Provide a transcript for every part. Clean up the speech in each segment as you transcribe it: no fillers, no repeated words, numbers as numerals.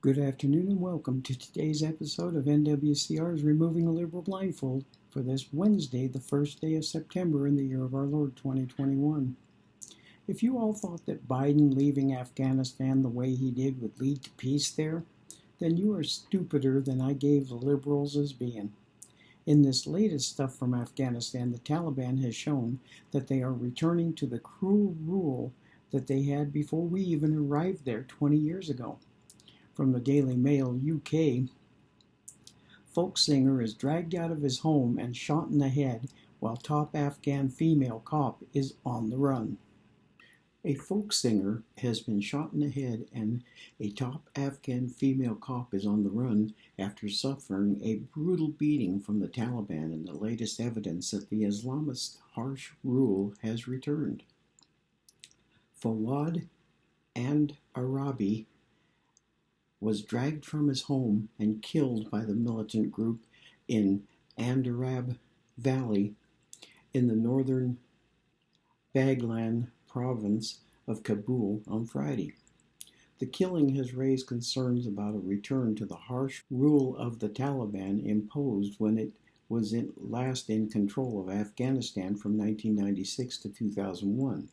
Good afternoon and welcome to today's episode of NWCR's Removing the Liberal Blindfold for this Wednesday, the first day of September in the year of our Lord 2021. If you all thought that Biden leaving Afghanistan the way he did would lead to peace there, then you are stupider than I gave the liberals as being. In this latest stuff from Afghanistan, the Taliban has shown that they are returning to the cruel rule that they had before we even arrived there 20 years ago. From the Daily Mail UK, folk singer is dragged out of his home and shot in the head while top Afghan female cop is on the run. A folk singer has been shot in the head and a top Afghan female cop is on the run after suffering a brutal beating from the Taliban in the latest evidence that the Islamist harsh rule has returned. Fawad and Arabi was dragged from his home and killed by the militant group in Andarab Valley in the northern Baghlan province of Kabul on Friday. The killing has raised concerns about a return to the harsh rule of the Taliban imposed when it was last in control of Afghanistan from 1996 to 2001.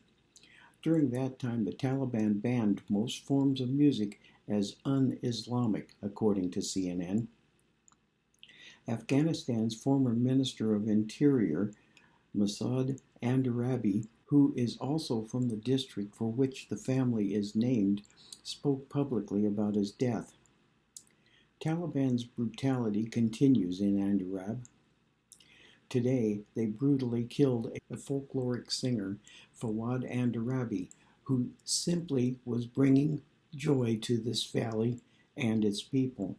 During that time, the Taliban banned most forms of music as un-Islamic, according to CNN. Afghanistan's former Minister of Interior, Masoud Andarabi, who is also from the district for which the family is named, spoke publicly about his death. Taliban's brutality continues in Andarab. Today, they brutally killed a folkloric singer, Fawad Andarabi, who simply was bringing joy to this valley and its people.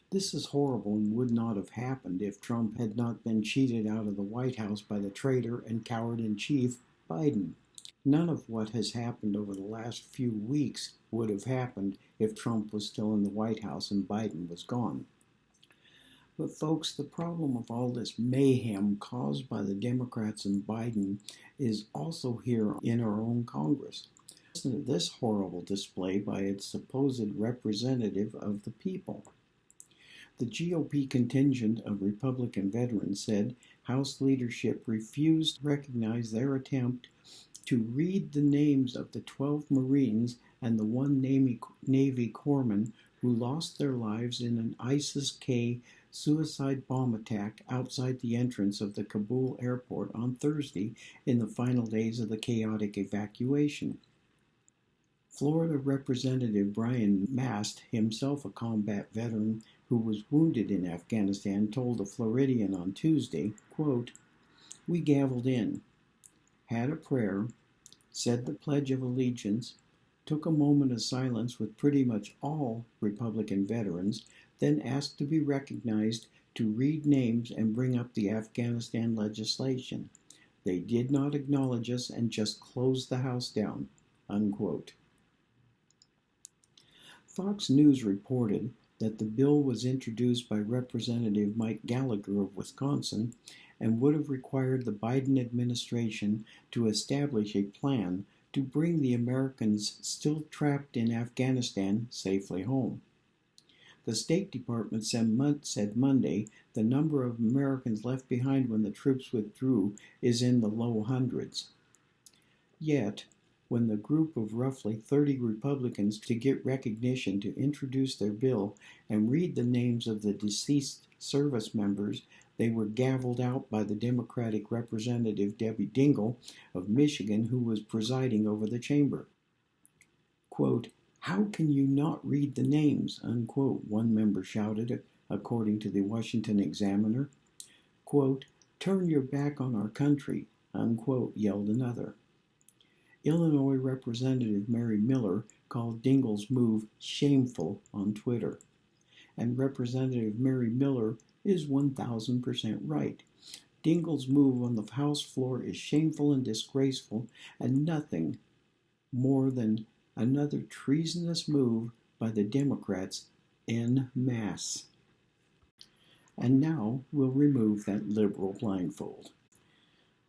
This is horrible and would not have happened if Trump had not been cheated out of the White House by the traitor and coward-in-chief, Biden. None of what has happened over the last few weeks would have happened if Trump was still in the White House and Biden was gone. But folks, the problem of all this mayhem caused by the Democrats and Biden is also here in our own Congress. Listen to this horrible display by its supposed representative of the people. The GOP contingent of Republican veterans said House leadership refused to recognize their attempt to read the names of the 12 Marines and the one Navy corpsman who lost their lives in an ISIS-K suicide bomb attack outside the entrance of the Kabul airport on Thursday in the final days of the chaotic evacuation. Florida Representative Brian Mast, himself a combat veteran who was wounded in Afghanistan, told the Floridian on Tuesday, quote, "We gavelled in, had a prayer, said the Pledge of Allegiance, took a moment of silence with pretty much all Republican veterans, then asked to be recognized, to read names and bring up the Afghanistan legislation. They did not acknowledge us and just closed the house down," unquote. Fox News reported that the bill was introduced by Representative Mike Gallagher of Wisconsin and would have required the Biden administration to establish a plan to bring the Americans still trapped in Afghanistan safely home. The State Department said Monday the number of Americans left behind when the troops withdrew is in the low hundreds. Yet, when the group of roughly 30 Republicans to get recognition to introduce their bill and read the names of the deceased service members, they were gavelled out by the Democratic Representative Debbie Dingell of Michigan, who was presiding over the chamber. Quote, "How can you not read the names?" unquote, one member shouted, according to the Washington Examiner. Quote, "Turn your back on our country," unquote, yelled another. Illinois Representative Mary Miller called Dingell's move shameful on Twitter. And Representative Mary Miller is 1,000% right. Dingell's move on the House floor is shameful and disgraceful and nothing more than another treasonous move by the Democrats en masse. And now we'll remove that liberal blindfold.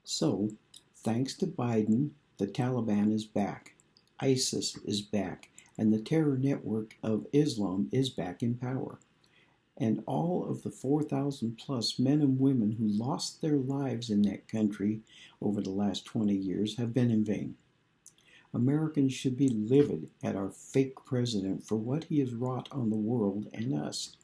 So, thanks to Biden, the Taliban is back. ISIS is back. and the terror network of Islam is back in power. And all of the 4,000 plus men and women who lost their lives in that country over the last 20 years have been in vain. Americans should be livid at our fake president for what he has wrought on the world and us.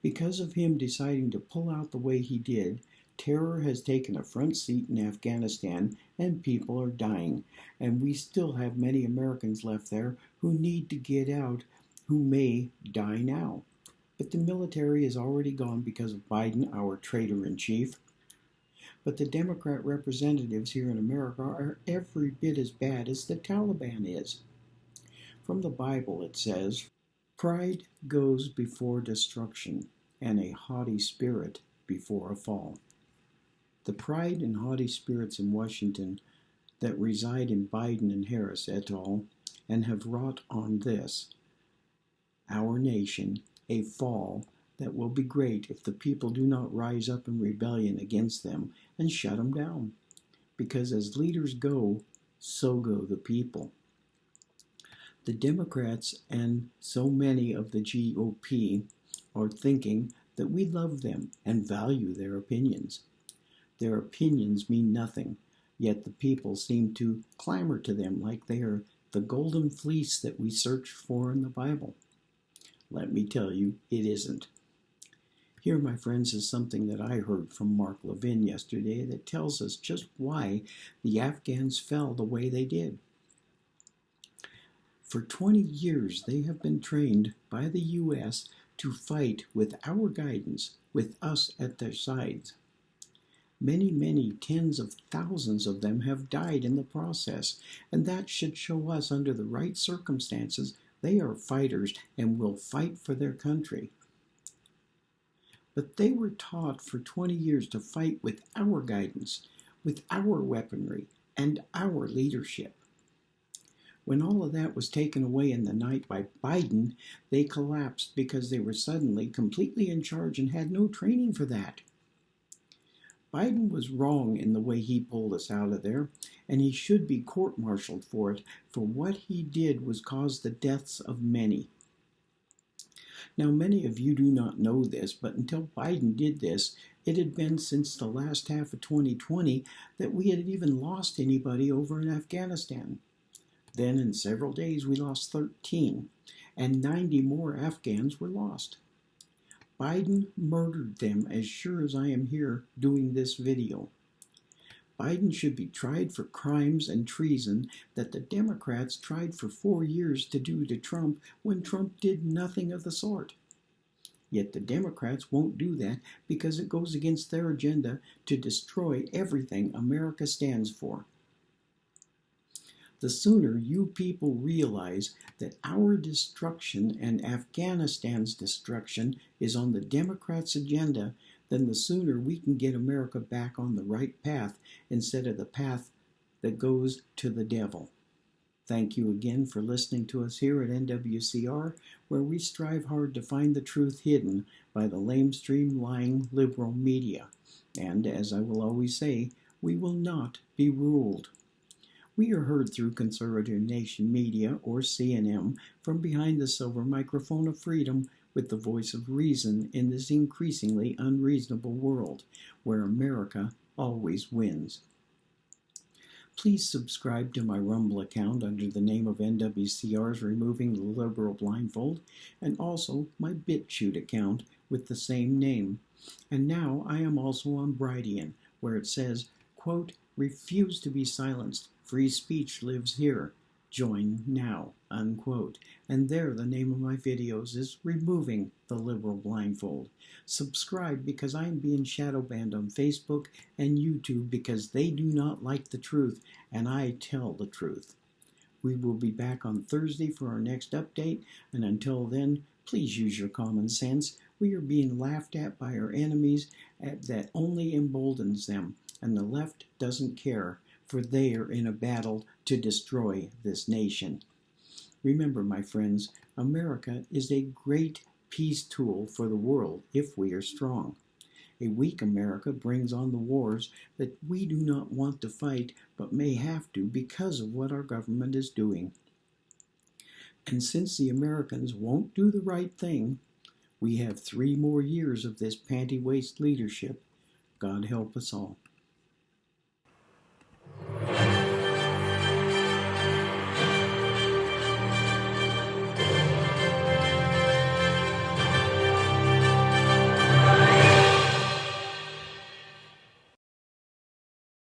Because of him deciding to pull out the way he did, terror has taken a front seat in Afghanistan and people are dying. And we still have many Americans left there who need to get out, who may die now. But the military is already gone because of Biden, our traitor-in-chief. But the Democrat representatives here in America are every bit as bad as the Taliban is. From the Bible it says, "Pride goes before destruction, and a haughty spirit before a fall." The pride and haughty spirits in Washington that reside in Biden and Harris et al. And have wrought on this, our nation, a fall that will be great if the people do not rise up in rebellion against them and shut them down. Because as leaders go, so go the people. The Democrats and so many of the GOP are thinking that we love them and value their opinions. Their opinions mean nothing, yet the people seem to clamor to them like they are the golden fleece that we search for in the Bible. Let me tell you, it isn't. Here, my friends, is something that I heard from Mark Levin yesterday that tells us just why the Afghans fell the way they did. For 20 years, they have been trained by the U.S. to fight with our guidance, with us at their sides. Many, many tens of thousands of them have died in the process, and that should show us under the right circumstances they are fighters and will fight for their country. But they were taught for 20 years to fight with our guidance, with our weaponry, and our leadership. When all of that was taken away in the night by Biden, they collapsed because they were suddenly completely in charge and had no training for that. Biden was wrong in the way he pulled us out of there, and he should be court-martialed for it, for what he did was cause the deaths of many. Now, many of you do not know this, but until Biden did this, it had been since the last half of 2020 that we had even lost anybody over in Afghanistan. Then in several days we lost 13, and 90 more Afghans were lost. Biden murdered them as sure as I am here doing this video. Biden should be tried for crimes and treason that the Democrats tried for 4 years to do to Trump when Trump did nothing of the sort. Yet the Democrats won't do that because it goes against their agenda to destroy everything America stands for. The sooner you people realize that our destruction and Afghanistan's destruction is on the Democrats' agenda, then the sooner we can get America back on the right path instead of the path that goes to the devil. Thank you again for listening to us here at NWCR, where we strive hard to find the truth hidden by the lamestream, lying, liberal media. And as I will always say, we will not be ruled. We are heard through Conservative Nation Media, or CNM, from behind the silver microphone of freedom with the voice of reason in this increasingly unreasonable world, where America always wins. Please subscribe to my Rumble account under the name of NWCR's Removing the Liberal Blindfold, and also my BitChute account with the same name. And now I am also on Bridian, where it says, quote, "Refuse to be silenced. Free speech lives here. Join now," unquote. And there the name of my videos is Removing the Liberal Blindfold. Subscribe because I am being shadow banned on Facebook and YouTube because they do not like the truth, and I tell the truth. We will be back on Thursday for our next update, and until then, please use your common sense. We are being laughed at by our enemies that only emboldens them, and the left doesn't care, for they are in a battle to destroy this nation. Remember, my friends, America is a great peace tool for the world if we are strong. A weak America brings on the wars that we do not want to fight but may have to because of what our government is doing. And since the Americans won't do the right thing, we have 3 more years of this panty-waist leadership. God help us all.